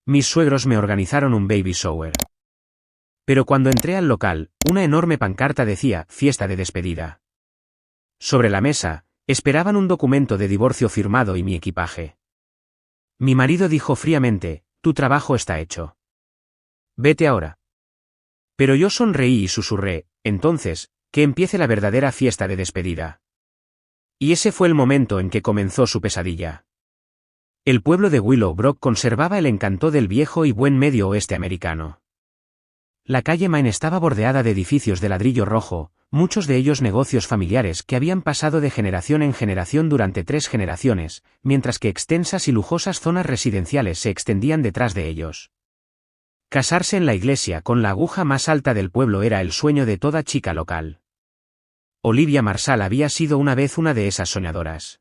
Mis suegros me organizaron un baby shower. Pero cuando entré al local, una enorme pancarta decía, fiesta de despedida. Sobre la mesa, esperaban un documento de divorcio firmado y mi equipaje. Mi marido dijo fríamente, tu trabajo está hecho. Vete ahora. Pero yo sonreí y susurré, entonces, que empiece la verdadera fiesta de despedida. Y ese fue el momento en que comenzó su pesadilla. El pueblo de Willowbrook conservaba el encanto del viejo y buen medio oeste americano. La calle Main estaba bordeada de edificios de ladrillo rojo, muchos de ellos negocios familiares que habían pasado de generación en generación durante 3 generaciones, mientras que extensas y lujosas zonas residenciales se extendían detrás de ellos. Casarse en la iglesia con la aguja más alta del pueblo era el sueño de toda chica local. Olivia Marshall había sido una vez una de esas soñadoras.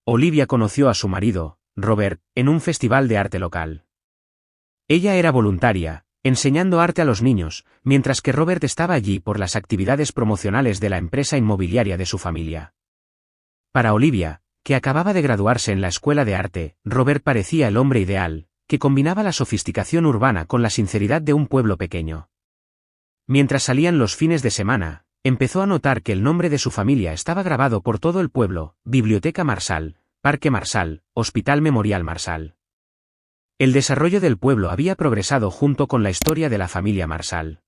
Olivia conoció a su marido, Robert, en un festival de arte local. Ella era voluntaria, enseñando arte a los niños, mientras que Robert estaba allí por las actividades promocionales de la empresa inmobiliaria de su familia. Para Olivia, que acababa de graduarse en la escuela de arte, Robert parecía el hombre ideal, que combinaba la sofisticación urbana con la sinceridad de un pueblo pequeño. Mientras salían los fines de semana, empezó a notar que el nombre de su familia estaba grabado por todo el pueblo, Biblioteca Marshall, Parque Marshall, Hospital Memorial Marshall. El desarrollo del pueblo había progresado junto con la historia de la familia Marshall.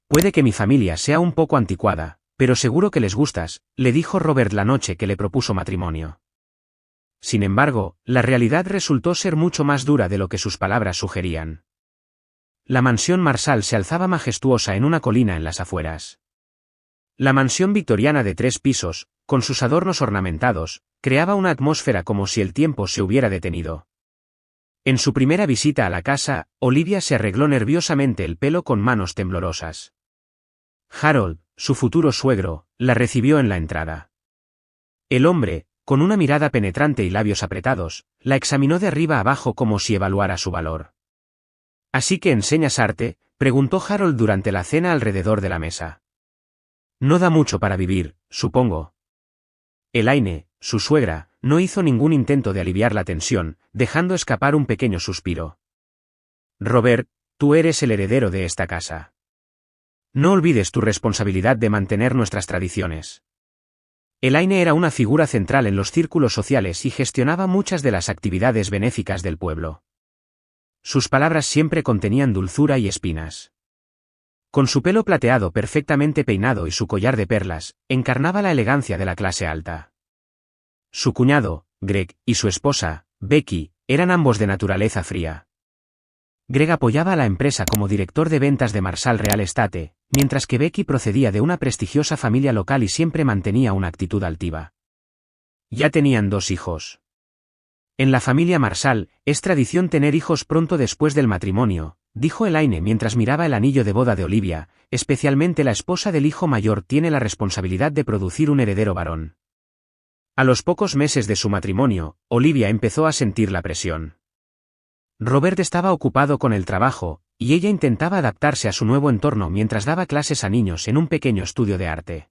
Puede que mi familia sea un poco anticuada, pero seguro que les gustas, le dijo Robert la noche que le propuso matrimonio. Sin embargo, la realidad resultó ser mucho más dura de lo que sus palabras sugerían. La mansión Marshall se alzaba majestuosa en una colina en las afueras. La mansión victoriana de 3 pisos, con sus adornos ornamentados, creaba una atmósfera como si el tiempo se hubiera detenido. En su primera visita a la casa, Olivia se arregló nerviosamente el pelo con manos temblorosas. Harold, su futuro suegro, la recibió en la entrada. El hombre, con una mirada penetrante y labios apretados, la examinó de arriba abajo como si evaluara su valor. ¿Así que enseñas arte?, preguntó Harold durante la cena alrededor de la mesa. No da mucho para vivir, supongo. Elaine, su suegra, no hizo ningún intento de aliviar la tensión, dejando escapar un pequeño suspiro. Robert, tú eres el heredero de esta casa. No olvides tu responsabilidad de mantener nuestras tradiciones. Elaine era una figura central en los círculos sociales y gestionaba muchas de las actividades benéficas del pueblo. Sus palabras siempre contenían dulzura y espinas. Con su pelo plateado perfectamente peinado y su collar de perlas, encarnaba la elegancia de la clase alta. Su cuñado, Greg, y su esposa, Becky, eran ambos de naturaleza fría. Greg apoyaba a la empresa como director de ventas de Marshall Real Estate, mientras que Becky procedía de una prestigiosa familia local y siempre mantenía una actitud altiva. Ya tenían 2 hijos. En la familia Marshall, es tradición tener hijos pronto después del matrimonio, dijo Elaine mientras miraba el anillo de boda de Olivia, especialmente la esposa del hijo mayor tiene la responsabilidad de producir un heredero varón. A los pocos meses de su matrimonio, Olivia empezó a sentir la presión. Robert estaba ocupado con el trabajo, y ella intentaba adaptarse a su nuevo entorno mientras daba clases a niños en un pequeño estudio de arte.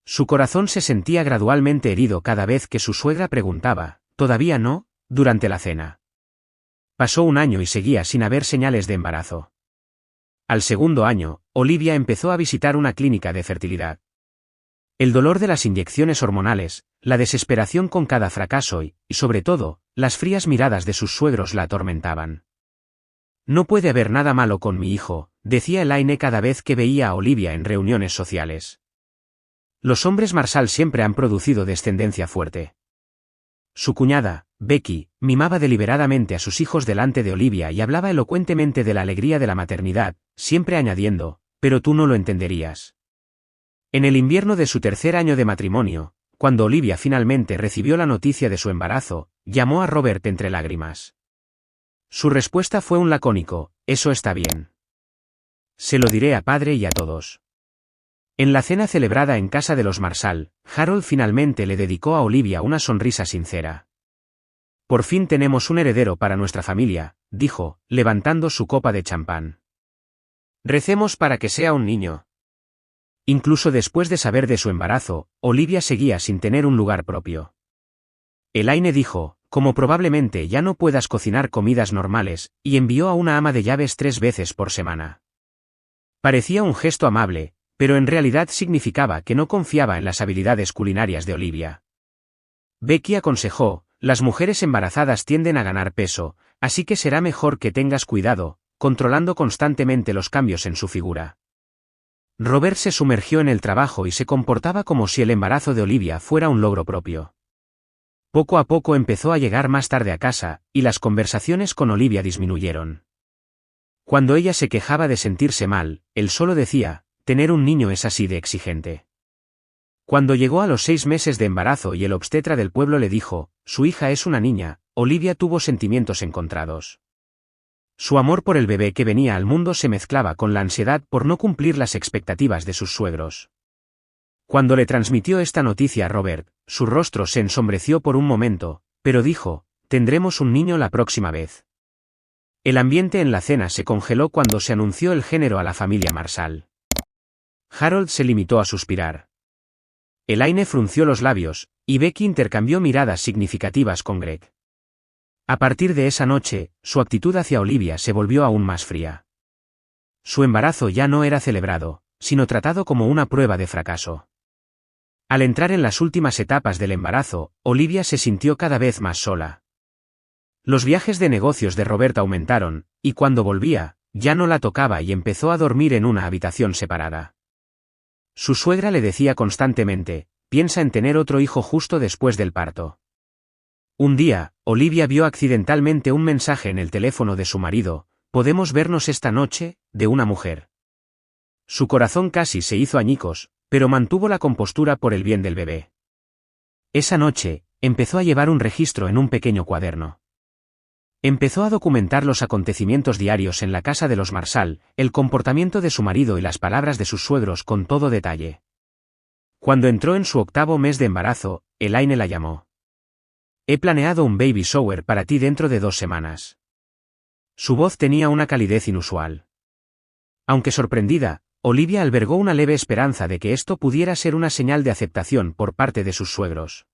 Su corazón se sentía gradualmente herido cada vez que su suegra preguntaba, ¿todavía no?, durante la cena. Pasó un año y seguía sin haber señales de embarazo. Al segundo año, Olivia empezó a visitar una clínica de fertilidad. El dolor de las inyecciones hormonales, la desesperación con cada fracaso y, sobre todo, las frías miradas de sus suegros la atormentaban. No puede haber nada malo con mi hijo, decía Elaine cada vez que veía a Olivia en reuniones sociales. Los hombres Marshall siempre han producido descendencia fuerte. Su cuñada, Becky, mimaba deliberadamente a sus hijos delante de Olivia y hablaba elocuentemente de la alegría de la maternidad, siempre añadiendo, pero tú no lo entenderías. En el invierno de su 3er año de matrimonio, cuando Olivia finalmente recibió la noticia de su embarazo, llamó a Robert entre lágrimas. Su respuesta fue un lacónico, eso está bien. Se lo diré a padre y a todos. En la cena celebrada en casa de los Marshall, Harold finalmente le dedicó a Olivia una sonrisa sincera. Por fin tenemos un heredero para nuestra familia, dijo, levantando su copa de champán. Recemos para que sea un niño. Incluso después de saber de su embarazo, Olivia seguía sin tener un lugar propio. Elaine dijo, como probablemente ya no puedas cocinar comidas normales, y envió a una ama de llaves 3 veces por semana. Parecía un gesto amable, pero en realidad significaba que no confiaba en las habilidades culinarias de Olivia. Becky aconsejó: las mujeres embarazadas tienden a ganar peso, así que será mejor que tengas cuidado, controlando constantemente los cambios en su figura. Robert se sumergió en el trabajo y se comportaba como si el embarazo de Olivia fuera un logro propio. Poco a poco empezó a llegar más tarde a casa, y las conversaciones con Olivia disminuyeron. Cuando ella se quejaba de sentirse mal, él solo decía: tener un niño es así de exigente. Cuando llegó a los 6 meses de embarazo y el obstetra del pueblo le dijo: su hija es una niña, Olivia tuvo sentimientos encontrados. Su amor por el bebé que venía al mundo se mezclaba con la ansiedad por no cumplir las expectativas de sus suegros. Cuando le transmitió esta noticia a Robert, su rostro se ensombreció por un momento, pero dijo: tendremos un niño la próxima vez. El ambiente en la cena se congeló cuando se anunció el género a la familia Marshall. Harold se limitó a suspirar. Elaine frunció los labios, y Becky intercambió miradas significativas con Greg. A partir de esa noche, su actitud hacia Olivia se volvió aún más fría. Su embarazo ya no era celebrado, sino tratado como una prueba de fracaso. Al entrar en las últimas etapas del embarazo, Olivia se sintió cada vez más sola. Los viajes de negocios de Robert aumentaron, y cuando volvía, ya no la tocaba y empezó a dormir en una habitación separada. Su suegra le decía constantemente: piensa en tener otro hijo justo después del parto. Un día, Olivia vio accidentalmente un mensaje en el teléfono de su marido: ¿podemos vernos esta noche?, de una mujer. Su corazón casi se hizo añicos, pero mantuvo la compostura por el bien del bebé. Esa noche, empezó a llevar un registro en un pequeño cuaderno. Empezó a documentar los acontecimientos diarios en la casa de los Marshall, el comportamiento de su marido y las palabras de sus suegros con todo detalle. Cuando entró en su 8º mes de embarazo, Elaine la llamó. He planeado un baby shower para ti dentro de 2 semanas. Su voz tenía una calidez inusual. Aunque sorprendida, Olivia albergó una leve esperanza de que esto pudiera ser una señal de aceptación por parte de sus suegros.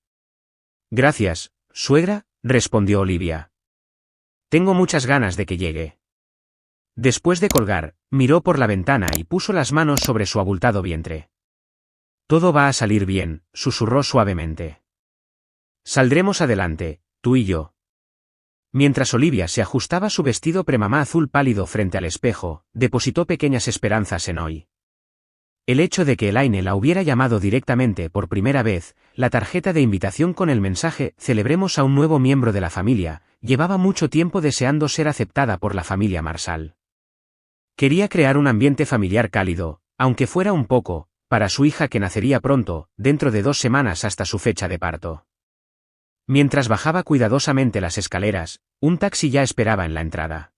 Gracias, suegra, respondió Olivia. Tengo muchas ganas de que llegue. Después de colgar, miró por la ventana y puso las manos sobre su abultado vientre. Todo va a salir bien, susurró suavemente. Saldremos adelante, tú y yo. Mientras Olivia se ajustaba su vestido premamá azul pálido frente al espejo, depositó pequeñas esperanzas en hoy. El hecho de que Elaine la hubiera llamado directamente por primera vez, la tarjeta de invitación con el mensaje «Celebremos a un nuevo miembro de la familia», llevaba mucho tiempo deseando ser aceptada por la familia Marshall. Quería crear un ambiente familiar cálido, aunque fuera un poco, para su hija que nacería pronto, dentro de 2 semanas hasta su fecha de parto. Mientras bajaba cuidadosamente las escaleras, un taxi ya esperaba en la entrada.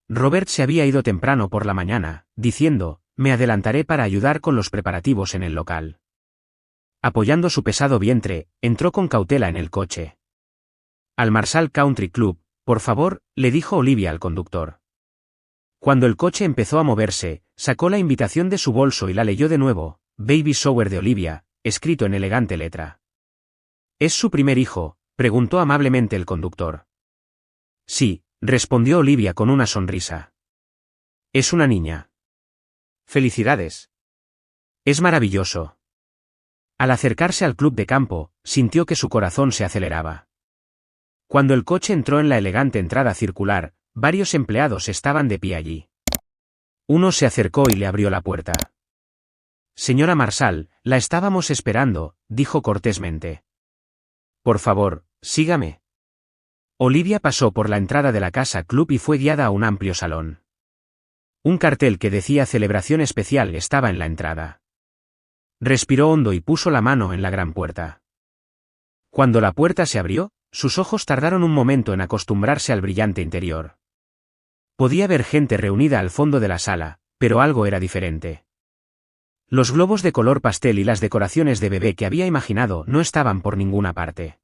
Robert se había ido temprano por la mañana, diciendo: me adelantaré para ayudar con los preparativos en el local. Apoyando su pesado vientre, entró con cautela en el coche. Al Marshall Country Club, por favor, le dijo Olivia al conductor. Cuando el coche empezó a moverse, sacó la invitación de su bolso y la leyó de nuevo: Baby Shower de Olivia, escrito en elegante letra. ¿Es su primer hijo?, preguntó amablemente el conductor. Sí, respondió Olivia con una sonrisa. Es una niña. Felicidades. Es maravilloso. Al acercarse al club de campo, sintió que su corazón se aceleraba. Cuando el coche entró en la elegante entrada circular, varios empleados estaban de pie allí. Uno se acercó y le abrió la puerta. Señora Marshall, la estábamos esperando, dijo cortésmente. Por favor, sígame. Olivia pasó por la entrada de la casa club y fue guiada a un amplio salón. Un cartel que decía celebración especial estaba en la entrada. Respiró hondo y puso la mano en la gran puerta. Cuando la puerta se abrió, sus ojos tardaron un momento en acostumbrarse al brillante interior. Podía ver gente reunida al fondo de la sala, pero algo era diferente. Los globos de color pastel y las decoraciones de bebé que había imaginado no estaban por ninguna parte.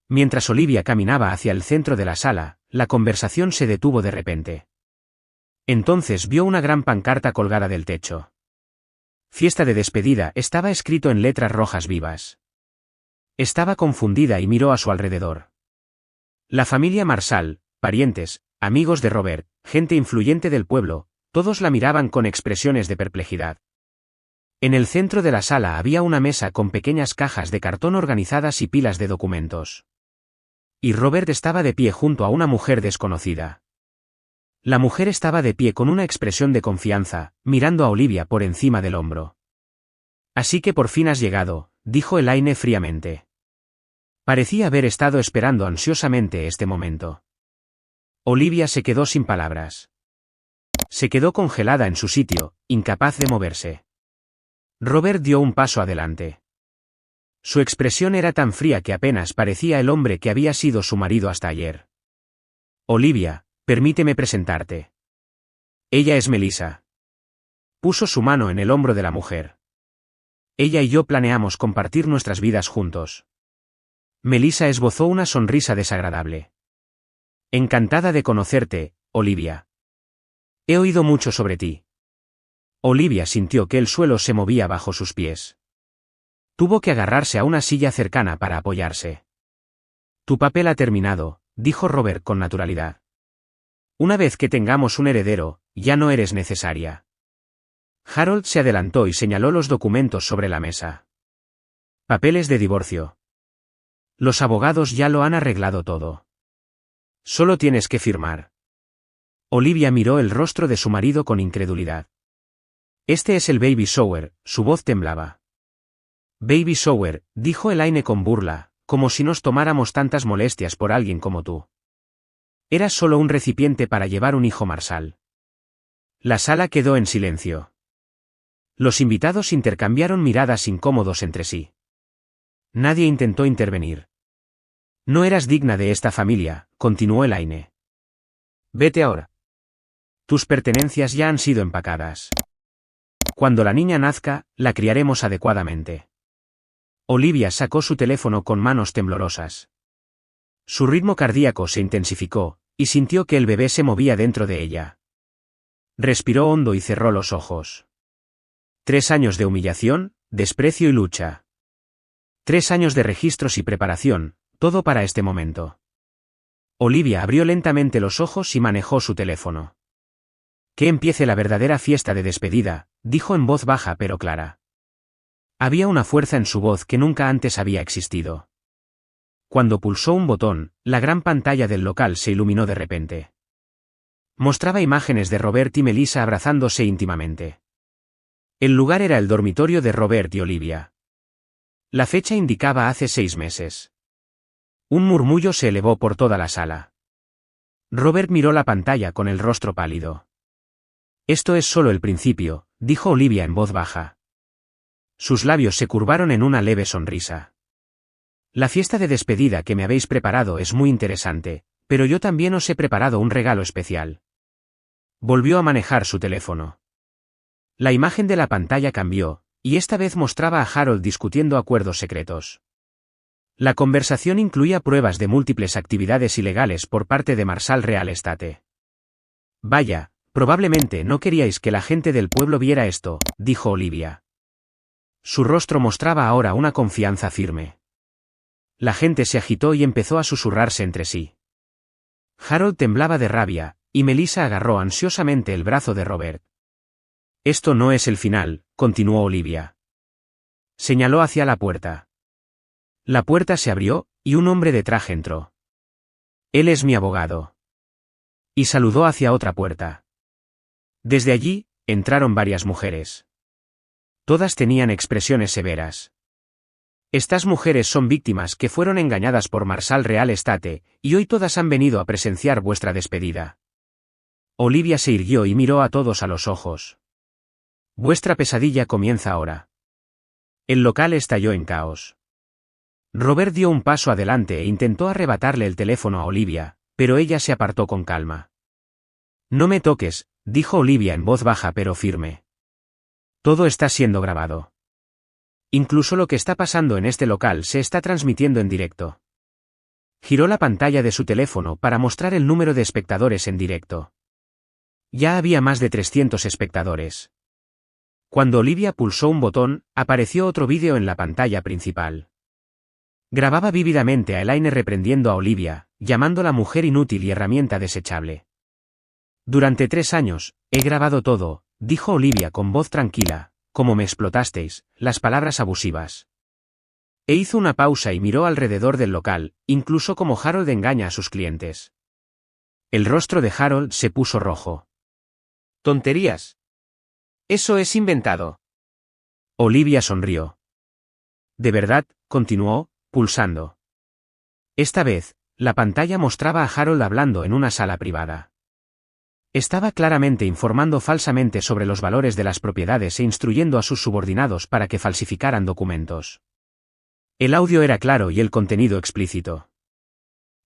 Mientras Olivia caminaba hacia el centro de la sala, la conversación se detuvo de repente. Entonces vio una gran pancarta colgada del techo. Fiesta de despedida estaba escrito en letras rojas vivas. Estaba confundida y miró a su alrededor. La familia Marshall, parientes, amigos de Robert, gente influyente del pueblo, todos la miraban con expresiones de perplejidad. En el centro de la sala había una mesa con pequeñas cajas de cartón organizadas y pilas de documentos. Y Robert estaba de pie junto a una mujer desconocida. La mujer estaba de pie con una expresión de confianza, mirando a Olivia por encima del hombro. Así que por fin has llegado, dijo Elaine fríamente. Parecía haber estado esperando ansiosamente este momento. Olivia se quedó sin palabras. Se quedó congelada en su sitio, incapaz de moverse. Robert dio un paso adelante. Su expresión era tan fría que apenas parecía el hombre que había sido su marido hasta ayer. Olivia, permíteme presentarte. Ella es Melissa. Puso su mano en el hombro de la mujer. Ella y yo planeamos compartir nuestras vidas juntos. Melissa esbozó una sonrisa desagradable. Encantada de conocerte, Olivia. He oído mucho sobre ti. Olivia sintió que el suelo se movía bajo sus pies. Tuvo que agarrarse a una silla cercana para apoyarse. Tu papel ha terminado, dijo Robert con naturalidad. Una vez que tengamos un heredero, ya no eres necesaria. Harold se adelantó y señaló los documentos sobre la mesa. Papeles de divorcio. Los abogados ya lo han arreglado todo. Solo tienes que firmar. Olivia miró el rostro de su marido con incredulidad. Este es el baby shower, su voz temblaba. Baby shower, dijo Elaine con burla, como si nos tomáramos tantas molestias por alguien como tú. Era solo un recipiente para llevar un hijo Marshall. La sala quedó en silencio. Los invitados intercambiaron miradas incómodos entre sí. Nadie intentó intervenir. No eras digna de esta familia, continuó Elaine. Vete ahora. Tus pertenencias ya han sido empacadas. Cuando la niña nazca, la criaremos adecuadamente. Olivia sacó su teléfono con manos temblorosas. Su ritmo cardíaco se intensificó, y sintió que el bebé se movía dentro de ella. Respiró hondo y cerró los ojos. 3 años de humillación, desprecio y lucha. 3 años de registros y preparación, todo para este momento. Olivia abrió lentamente los ojos y manejó su teléfono. Que empiece la verdadera fiesta de despedida, dijo en voz baja pero clara. Había una fuerza en su voz que nunca antes había existido. Cuando pulsó un botón, la gran pantalla del local se iluminó de repente. Mostraba imágenes de Robert y Melissa abrazándose íntimamente. El lugar era el dormitorio de Robert y Olivia. La fecha indicaba hace 6 meses. Un murmullo se elevó por toda la sala. Robert miró la pantalla con el rostro pálido. Esto es solo el principio, dijo Olivia en voz baja. Sus labios se curvaron en una leve sonrisa. La fiesta de despedida que me habéis preparado es muy interesante, pero yo también os he preparado un regalo especial. Volvió a manejar su teléfono. La imagen de la pantalla cambió, y esta vez mostraba a Harold discutiendo acuerdos secretos. La conversación incluía pruebas de múltiples actividades ilegales por parte de Marshall Real Estate. Vaya, probablemente no queríais que la gente del pueblo viera esto, dijo Olivia. Su rostro mostraba ahora una confianza firme. La gente se agitó y empezó a susurrarse entre sí. Harold temblaba de rabia, y Melissa agarró ansiosamente el brazo de Robert. Esto no es el final, continuó Olivia. Señaló hacia la puerta. La puerta se abrió, y un hombre de traje entró. Él es mi abogado. Y saludó hacia otra puerta. Desde allí, entraron varias mujeres. Todas tenían expresiones severas. Estas mujeres son víctimas que fueron engañadas por Marshall Real Estate, y hoy todas han venido a presenciar vuestra despedida. Olivia se irguió y miró a todos a los ojos. Vuestra pesadilla comienza ahora. El local estalló en caos. Robert dio un paso adelante e intentó arrebatarle el teléfono a Olivia, pero ella se apartó con calma. No me toques, dijo Olivia en voz baja pero firme. Todo está siendo grabado. Incluso lo que está pasando en este local se está transmitiendo en directo. Giró la pantalla de su teléfono para mostrar el número de espectadores en directo. Ya había más de 300 espectadores. Cuando Olivia pulsó un botón, apareció otro vídeo en la pantalla principal. Grababa vívidamente a Elaine reprendiendo a Olivia, llamándola mujer inútil y herramienta desechable. Durante 3 años, he grabado todo, dijo Olivia con voz tranquila, como me explotasteis, las palabras abusivas. E hizo una pausa y miró alrededor del local, incluso como Harold engaña a sus clientes. El rostro de Harold se puso rojo. Tonterías. Eso es inventado. Olivia sonrió. De verdad, continuó, pulsando. Esta vez, la pantalla mostraba a Harold hablando en una sala privada. Estaba claramente informando falsamente sobre los valores de las propiedades e instruyendo a sus subordinados para que falsificaran documentos. El audio era claro y el contenido explícito.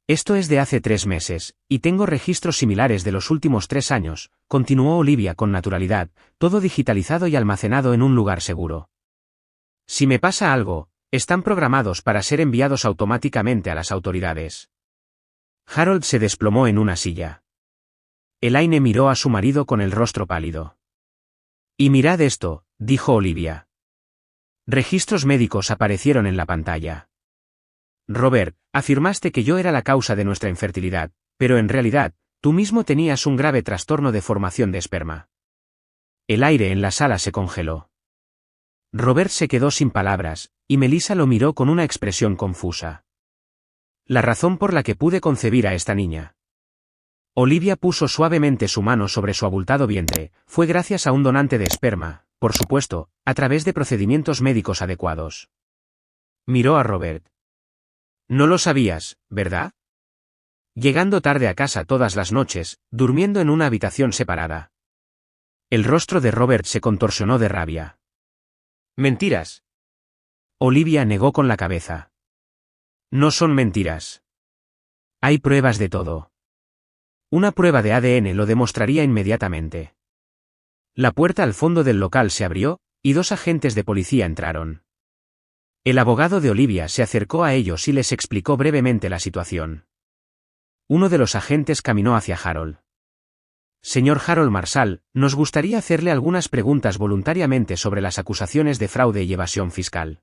Esto es de hace 3 meses, y tengo registros similares de los últimos 3 años, continuó Olivia con naturalidad, todo digitalizado y almacenado en un lugar seguro. Si me pasa algo, están programados para ser enviados automáticamente a las autoridades. Harold se desplomó en una silla. Elaine miró a su marido con el rostro pálido. Y mirad esto, dijo Olivia. Registros médicos aparecieron en la pantalla. Robert, afirmaste que yo era la causa de nuestra infertilidad, pero en realidad, tú mismo tenías un grave trastorno de formación de esperma. El aire en la sala se congeló. Robert se quedó sin palabras, y Melissa lo miró con una expresión confusa. La razón por la que pude concebir a esta niña. Olivia puso suavemente su mano sobre su abultado vientre, fue gracias a un donante de esperma, por supuesto, a través de procedimientos médicos adecuados. Miró a Robert. No lo sabías, ¿verdad? Llegando tarde a casa todas las noches, durmiendo en una habitación separada. El rostro de Robert se contorsionó de rabia. Mentiras. Olivia negó con la cabeza. No son mentiras. Hay pruebas de todo. Una prueba de ADN lo demostraría inmediatamente. La puerta al fondo del local se abrió, y 2 agentes de policía entraron. El abogado de Olivia se acercó a ellos y les explicó brevemente la situación. Uno de los agentes caminó hacia Harold. Señor Harold Marshall, nos gustaría hacerle algunas preguntas voluntariamente sobre las acusaciones de fraude y evasión fiscal.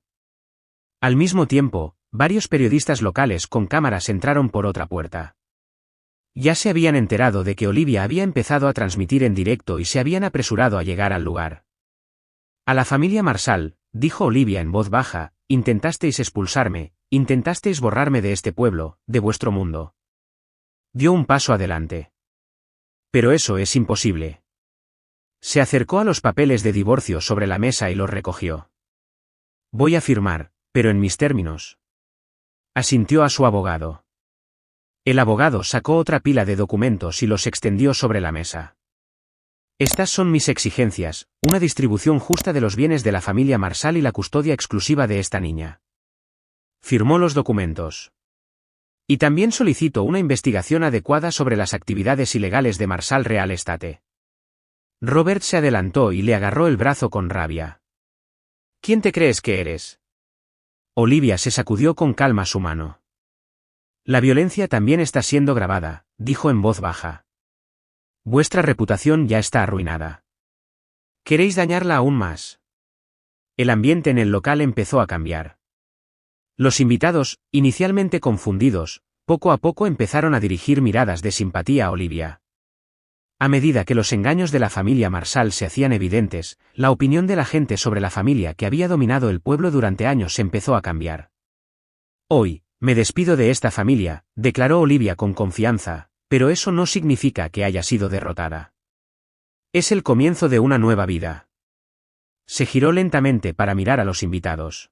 Al mismo tiempo, varios periodistas locales con cámaras entraron por otra puerta. Ya se habían enterado de que Olivia había empezado a transmitir en directo y se habían apresurado a llegar al lugar. A la familia Marshall, dijo Olivia en voz baja, intentasteis expulsarme, intentasteis borrarme de este pueblo, de vuestro mundo. Dio un paso adelante. Pero eso es imposible. Se acercó a los papeles de divorcio sobre la mesa y los recogió. Voy a firmar, pero en mis términos. Asintió a su abogado. El abogado sacó otra pila de documentos y los extendió sobre la mesa. Estas son mis exigencias, una distribución justa de los bienes de la familia Marshall y la custodia exclusiva de esta niña. Firmó los documentos. Y también solicito una investigación adecuada sobre las actividades ilegales de Marshall Real Estate. Robert se adelantó y le agarró el brazo con rabia. ¿Quién te crees que eres? Olivia se sacudió con calma su mano. La violencia también está siendo grabada, dijo en voz baja. Vuestra reputación ya está arruinada. ¿Queréis dañarla aún más? El ambiente en el local empezó a cambiar. Los invitados, inicialmente confundidos, poco a poco empezaron a dirigir miradas de simpatía a Olivia. A medida que los engaños de la familia Marshall se hacían evidentes, la opinión de la gente sobre la familia que había dominado el pueblo durante años empezó a cambiar. Hoy, me despido de esta familia, declaró Olivia con confianza, pero eso no significa que haya sido derrotada. Es el comienzo de una nueva vida. Se giró lentamente para mirar a los invitados.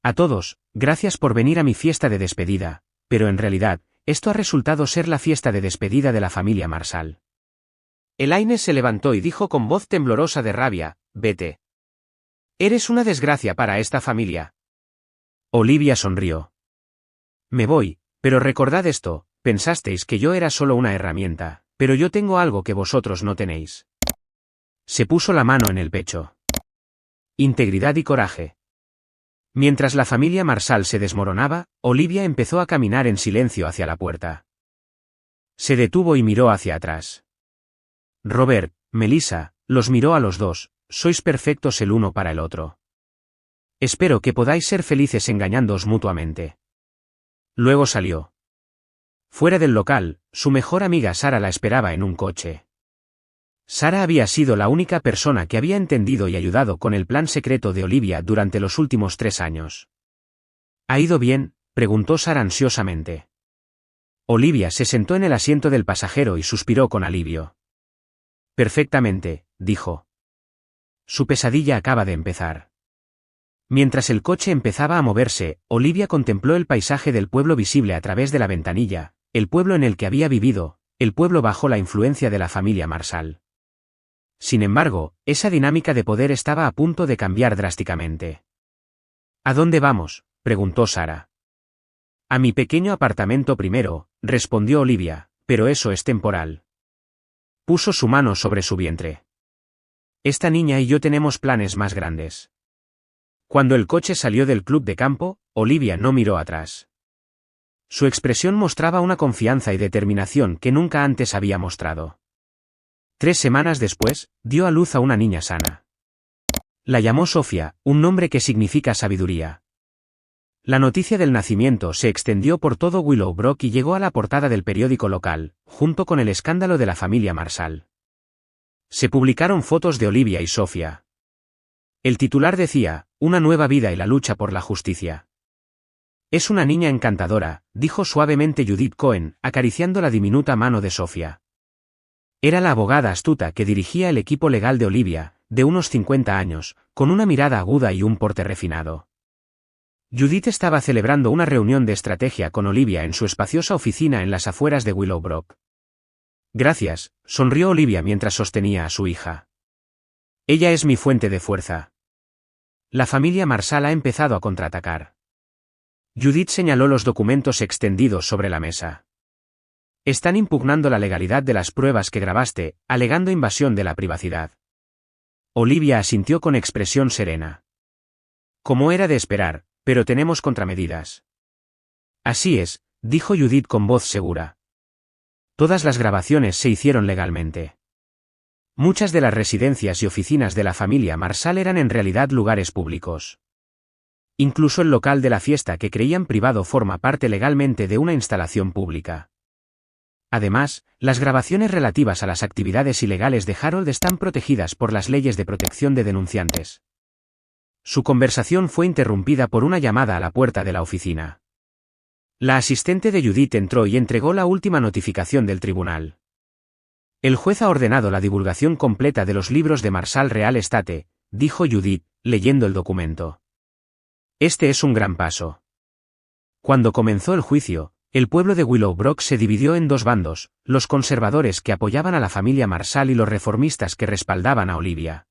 A todos, gracias por venir a mi fiesta de despedida, pero en realidad, esto ha resultado ser la fiesta de despedida de la familia Marshall. Elaine se levantó y dijo con voz temblorosa de rabia, vete. Eres una desgracia para esta familia. Olivia sonrió. Me voy, pero recordad esto, pensasteis que yo era solo una herramienta, pero yo tengo algo que vosotros no tenéis. Se puso la mano en el pecho. Integridad y coraje. Mientras la familia Marshall se desmoronaba, Olivia empezó a caminar en silencio hacia la puerta. Se detuvo y miró hacia atrás. Robert, Melissa, los miró a los dos, sois perfectos el uno para el otro. Espero que podáis ser felices engañándoos mutuamente. Luego salió. Fuera del local, su mejor amiga Sara la esperaba en un coche. Sara había sido la única persona que había entendido y ayudado con el plan secreto de Olivia durante los últimos 3 años. ¿Ha ido bien?, preguntó Sara ansiosamente. Olivia se sentó en el asiento del pasajero y suspiró con alivio. Perfectamente, dijo. Su pesadilla acaba de empezar. Mientras el coche empezaba a moverse, Olivia contempló el paisaje del pueblo visible a través de la ventanilla, el pueblo en el que había vivido, el pueblo bajo la influencia de la familia Marshall. Sin embargo, esa dinámica de poder estaba a punto de cambiar drásticamente. ¿A dónde vamos?, preguntó Sara. A mi pequeño apartamento primero, respondió Olivia, pero eso es temporal. Puso su mano sobre su vientre. Esta niña y yo tenemos planes más grandes. Cuando el coche salió del club de campo, Olivia no miró atrás. Su expresión mostraba una confianza y determinación que nunca antes había mostrado. 3 semanas después, dio a luz a una niña sana. La llamó Sofía, un nombre que significa sabiduría. La noticia del nacimiento se extendió por todo Willowbrook y llegó a la portada del periódico local, junto con el escándalo de la familia Marshall. Se publicaron fotos de Olivia y Sofía. El titular decía, una nueva vida y la lucha por la justicia. Es una niña encantadora, dijo suavemente Judith Cohen, acariciando la diminuta mano de Sofía. Era la abogada astuta que dirigía el equipo legal de Olivia, de unos 50 años, con una mirada aguda y un porte refinado. Judith estaba celebrando una reunión de estrategia con Olivia en su espaciosa oficina en las afueras de Willowbrook. Gracias, sonrió Olivia mientras sostenía a su hija. Ella es mi fuente de fuerza. La familia Marshall ha empezado a contraatacar. Judith señaló los documentos extendidos sobre la mesa. Están impugnando la legalidad de las pruebas que grabaste, alegando invasión de la privacidad. Olivia asintió con expresión serena. Como era de esperar, pero tenemos contramedidas. Así es, dijo Judith con voz segura. Todas las grabaciones se hicieron legalmente. Muchas de las residencias y oficinas de la familia Marshall eran en realidad lugares públicos. Incluso el local de la fiesta que creían privado forma parte legalmente de una instalación pública. Además, las grabaciones relativas a las actividades ilegales de Harold están protegidas por las leyes de protección de denunciantes. Su conversación fue interrumpida por una llamada a la puerta de la oficina. La asistente de Judith entró y entregó la última notificación del tribunal. El juez ha ordenado la divulgación completa de los libros de Marshall Real Estate, dijo Judith, leyendo el documento. Este es un gran paso. Cuando comenzó el juicio, el pueblo de Willowbrook se dividió en 2 bandos, los conservadores que apoyaban a la familia Marshall y los reformistas que respaldaban a Olivia.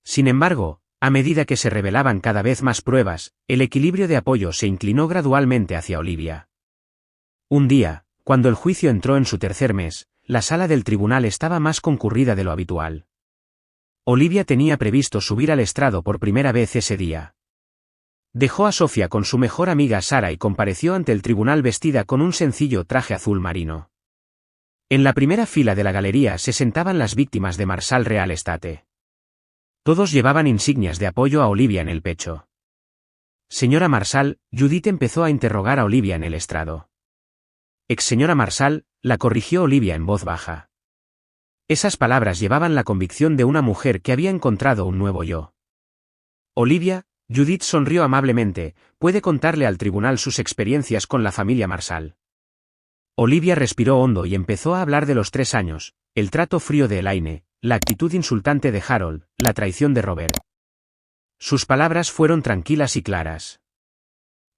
Sin embargo, a medida que se revelaban cada vez más pruebas, el equilibrio de apoyo se inclinó gradualmente hacia Olivia. Un día, cuando el juicio entró en su 3er mes, la sala del tribunal estaba más concurrida de lo habitual. Olivia tenía previsto subir al estrado por primera vez ese día. Dejó a Sofía con su mejor amiga Sara y compareció ante el tribunal vestida con un sencillo traje azul marino. En la primera fila de la galería se sentaban las víctimas de Marshall Real Estate. Todos llevaban insignias de apoyo a Olivia en el pecho. Señora Marshall, Judith empezó a interrogar a Olivia en el estrado. Señora Marshall, la corrigió Olivia en voz baja. Esas palabras llevaban la convicción de una mujer que había encontrado un nuevo yo. Olivia, Judith sonrió amablemente, puede contarle al tribunal sus experiencias con la familia Marshall. Olivia respiró hondo y empezó a hablar de los 3 años, el trato frío de Elaine, la actitud insultante de Harold, la traición de Robert. Sus palabras fueron tranquilas y claras.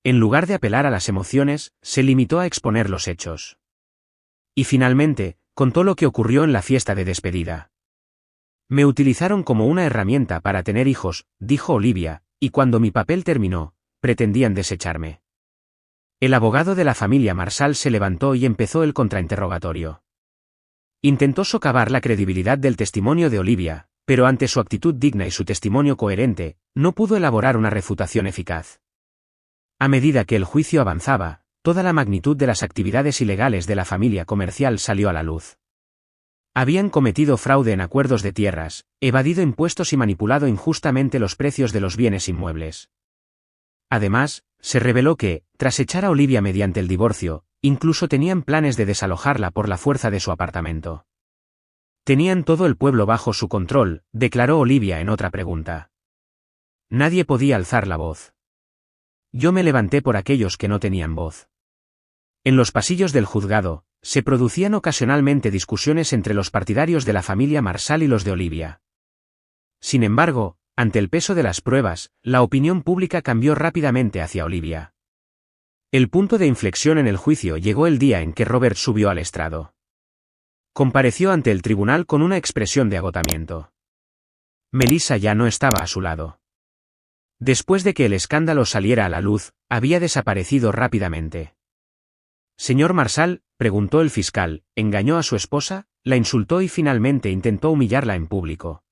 En lugar de apelar a las emociones, se limitó a exponer los hechos. Y finalmente, contó lo que ocurrió en la fiesta de despedida. Me utilizaron como una herramienta para tener hijos, dijo Olivia, y cuando mi papel terminó, pretendían desecharme. El abogado de la familia Marshall se levantó y empezó el contrainterrogatorio. Intentó socavar la credibilidad del testimonio de Olivia, pero ante su actitud digna y su testimonio coherente, no pudo elaborar una refutación eficaz. A medida que el juicio avanzaba, toda la magnitud de las actividades ilegales de la familia comercial salió a la luz. Habían cometido fraude en acuerdos de tierras, evadido impuestos y manipulado injustamente los precios de los bienes inmuebles. Además, se reveló que, tras echar a Olivia mediante el divorcio, incluso tenían planes de desalojarla por la fuerza de su apartamento. Tenían todo el pueblo bajo su control, declaró Olivia en otra pregunta. Nadie podía alzar la voz. Yo me levanté por aquellos que no tenían voz. En los pasillos del juzgado, se producían ocasionalmente discusiones entre los partidarios de la familia Marshall y los de Olivia. Sin embargo, ante el peso de las pruebas, la opinión pública cambió rápidamente hacia Olivia. El punto de inflexión en el juicio llegó el día en que Robert subió al estrado. Compareció ante el tribunal con una expresión de agotamiento. Melissa ya no estaba a su lado. Después de que el escándalo saliera a la luz, había desaparecido rápidamente. Señor Marshall, preguntó el fiscal, ¿engañó a su esposa? La insultó y finalmente intentó humillarla en público.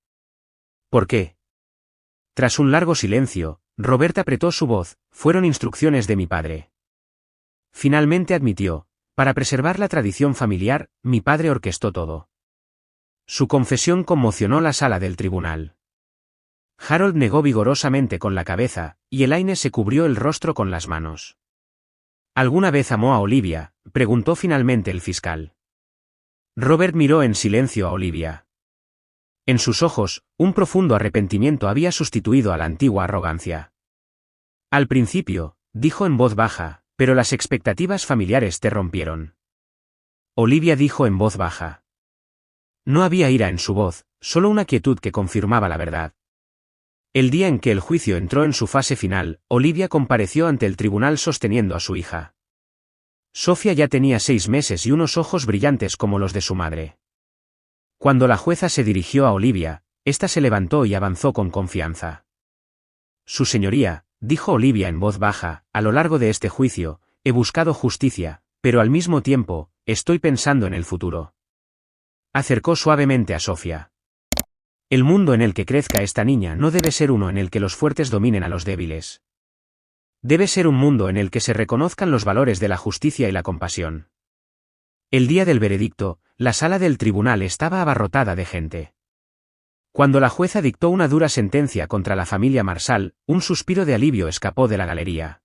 ¿Por qué? Tras un largo silencio, Robert apretó su voz, fueron instrucciones de mi padre. Finalmente admitió, para preservar la tradición familiar, mi padre orquestó todo. Su confesión conmocionó la sala del tribunal. Harold negó vigorosamente con la cabeza, y Elaine se cubrió el rostro con las manos. ¿Alguna vez amó a Olivia?, preguntó finalmente el fiscal. Robert miró en silencio a Olivia. En sus ojos, un profundo arrepentimiento había sustituido a la antigua arrogancia. Al principio, dijo en voz baja, pero las expectativas familiares te rompieron. Olivia dijo en voz baja. No había ira en su voz, solo una quietud que confirmaba la verdad. El día en que el juicio entró en su fase final, Olivia compareció ante el tribunal sosteniendo a su hija. Sofía ya tenía 6 meses y unos ojos brillantes como los de su madre. Cuando la jueza se dirigió a Olivia, ésta se levantó y avanzó con confianza. Su señoría, dijo Olivia en voz baja, a lo largo de este juicio, he buscado justicia, pero al mismo tiempo, estoy pensando en el futuro. Acercó suavemente a Sofía. El mundo en el que crezca esta niña no debe ser uno en el que los fuertes dominen a los débiles. Debe ser un mundo en el que se reconozcan los valores de la justicia y la compasión. El día del veredicto, la sala del tribunal estaba abarrotada de gente. Cuando la jueza dictó una dura sentencia contra la familia Marshall, un suspiro de alivio escapó de la galería.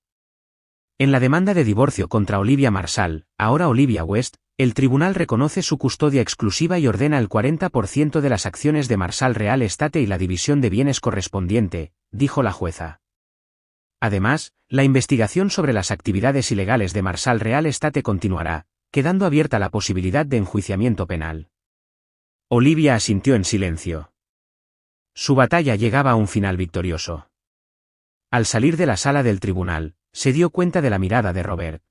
En la demanda de divorcio contra Olivia Marshall, ahora Olivia West, el tribunal reconoce su custodia exclusiva y ordena el 40% de las acciones de Marshall Real Estate y la división de bienes correspondiente, dijo la jueza. Además, la investigación sobre las actividades ilegales de Marshall Real Estate continuará, quedando abierta la posibilidad de enjuiciamiento penal. Olivia asintió en silencio. Su batalla llegaba a un final victorioso. Al salir de la sala del tribunal, se dio cuenta de la mirada de Robert.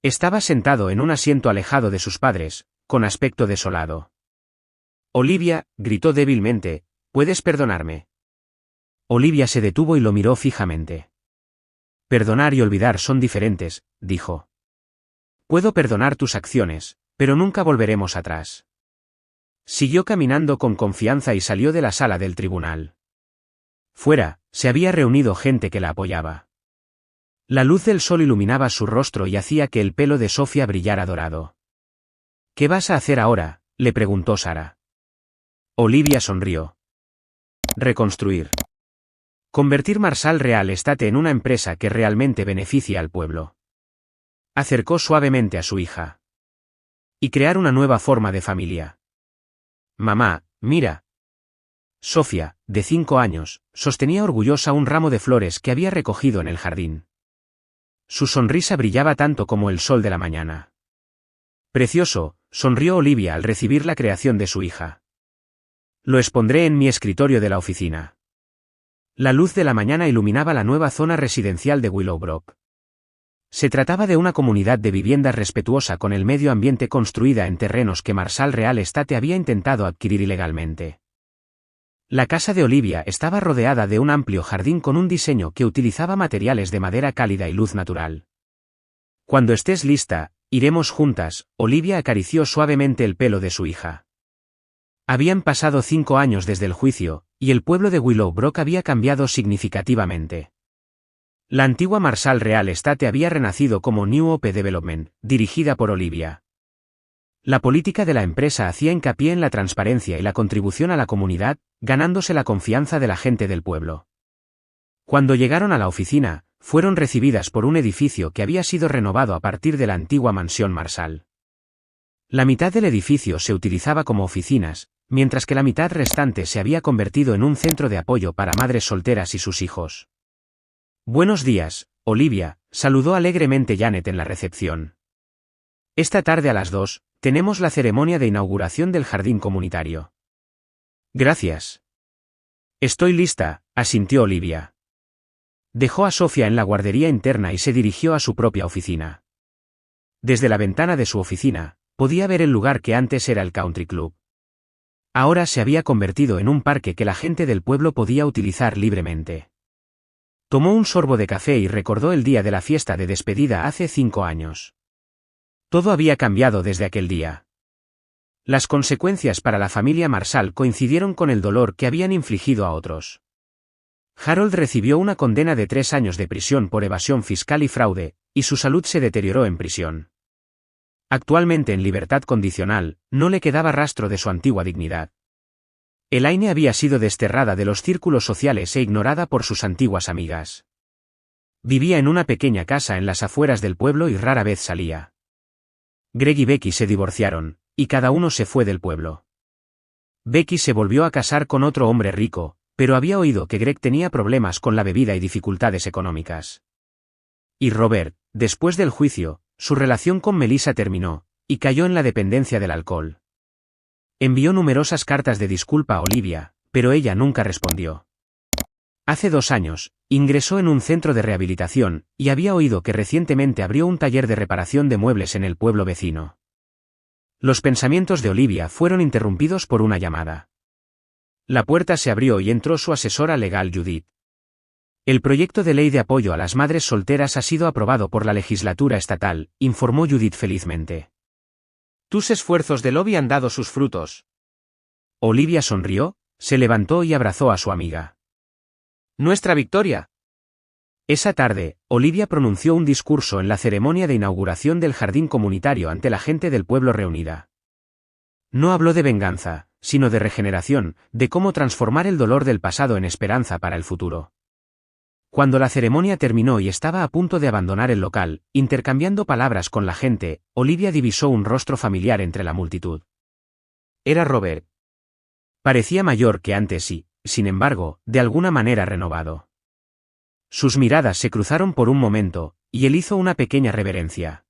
Estaba sentado en un asiento alejado de sus padres, con aspecto desolado. Olivia, gritó débilmente, ¿puedes perdonarme? Olivia se detuvo y lo miró fijamente. Perdonar y olvidar son diferentes, dijo. Puedo perdonar tus acciones, pero nunca volveremos atrás. Siguió caminando con confianza y salió de la sala del tribunal. Fuera, se había reunido gente que la apoyaba. La luz del sol iluminaba su rostro y hacía que el pelo de Sofía brillara dorado. ¿Qué vas a hacer ahora?, le preguntó Sara. Olivia sonrió. Reconstruir. Convertir Marshall Real Estate en una empresa que realmente beneficie al pueblo. Acercó suavemente a su hija. Y crear una nueva forma de familia. Mamá, mira. Sofía, de 5 años, sostenía orgullosa un ramo de flores que había recogido en el jardín. Su sonrisa brillaba tanto como el sol de la mañana. Precioso, sonrió Olivia al recibir la creación de su hija. Lo expondré en mi escritorio de la oficina. La luz de la mañana iluminaba la nueva zona residencial de Willowbrook. Se trataba de una comunidad de viviendas respetuosa con el medio ambiente construida en terrenos que Marshall Real Estate había intentado adquirir ilegalmente. La casa de Olivia estaba rodeada de un amplio jardín con un diseño que utilizaba materiales de madera cálida y luz natural. Cuando estés lista, iremos juntas, Olivia acarició suavemente el pelo de su hija. Habían pasado 5 años desde el juicio, y el pueblo de Willowbrook había cambiado significativamente. La antigua Marshall Real Estate había renacido como New Hope Development, dirigida por Olivia. La política de la empresa hacía hincapié en la transparencia y la contribución a la comunidad, ganándose la confianza de la gente del pueblo. Cuando llegaron a la oficina, fueron recibidas por un edificio que había sido renovado a partir de la antigua mansión Marshall. La mitad del edificio se utilizaba como oficinas, mientras que la mitad restante se había convertido en un centro de apoyo para madres solteras y sus hijos. «Buenos días, Olivia», saludó alegremente Janet en la recepción. «Esta tarde a las 2, tenemos la ceremonia de inauguración del jardín comunitario». «Gracias». «Estoy lista», asintió Olivia. Dejó a Sofía en la guardería interna y se dirigió a su propia oficina. Desde la ventana de su oficina, podía ver el lugar que antes era el country club. Ahora se había convertido en un parque que la gente del pueblo podía utilizar libremente. Tomó un sorbo de café y recordó el día de la fiesta de despedida hace 5 años. Todo había cambiado desde aquel día. Las consecuencias para la familia Marshall coincidieron con el dolor que habían infligido a otros. Harold recibió una condena de 3 años de prisión por evasión fiscal y fraude, y su salud se deterioró en prisión. Actualmente en libertad condicional, no le quedaba rastro de su antigua dignidad. Elaine había sido desterrada de los círculos sociales e ignorada por sus antiguas amigas. Vivía en una pequeña casa en las afueras del pueblo y rara vez salía. Greg y Becky se divorciaron, y cada uno se fue del pueblo. Becky se volvió a casar con otro hombre rico, pero había oído que Greg tenía problemas con la bebida y dificultades económicas. Y Robert, después del juicio, su relación con Melissa terminó, y cayó en la dependencia del alcohol. Envió numerosas cartas de disculpa a Olivia, pero ella nunca respondió. Hace 2 años, ingresó en un centro de rehabilitación, y había oído que recientemente abrió un taller de reparación de muebles en el pueblo vecino. Los pensamientos de Olivia fueron interrumpidos por una llamada. La puerta se abrió y entró su asesora legal Judith. El proyecto de ley de apoyo a las madres solteras ha sido aprobado por la legislatura estatal, informó Judith felizmente. Tus esfuerzos de lobby han dado sus frutos. Olivia sonrió, se levantó y abrazó a su amiga. ¡Nuestra victoria! Esa tarde, Olivia pronunció un discurso en la ceremonia de inauguración del jardín comunitario ante la gente del pueblo reunida. No habló de venganza, sino de regeneración, de cómo transformar el dolor del pasado en esperanza para el futuro. Cuando la ceremonia terminó y estaba a punto de abandonar el local, intercambiando palabras con la gente, Olivia divisó un rostro familiar entre la multitud. Era Robert. Parecía mayor que antes y, sin embargo, de alguna manera renovado. Sus miradas se cruzaron por un momento, y él hizo una pequeña reverencia.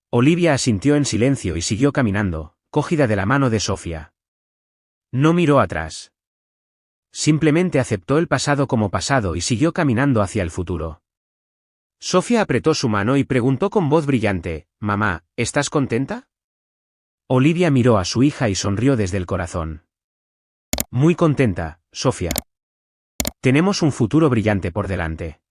Olivia asintió en silencio y siguió caminando, cogida de la mano de Sofía. No miró atrás. Simplemente aceptó el pasado como pasado y siguió caminando hacia el futuro. Sofía apretó su mano y preguntó con voz brillante, «Mamá, ¿estás contenta?» Olivia miró a su hija y sonrió desde el corazón. «Muy contenta, Sofía. Tenemos un futuro brillante por delante».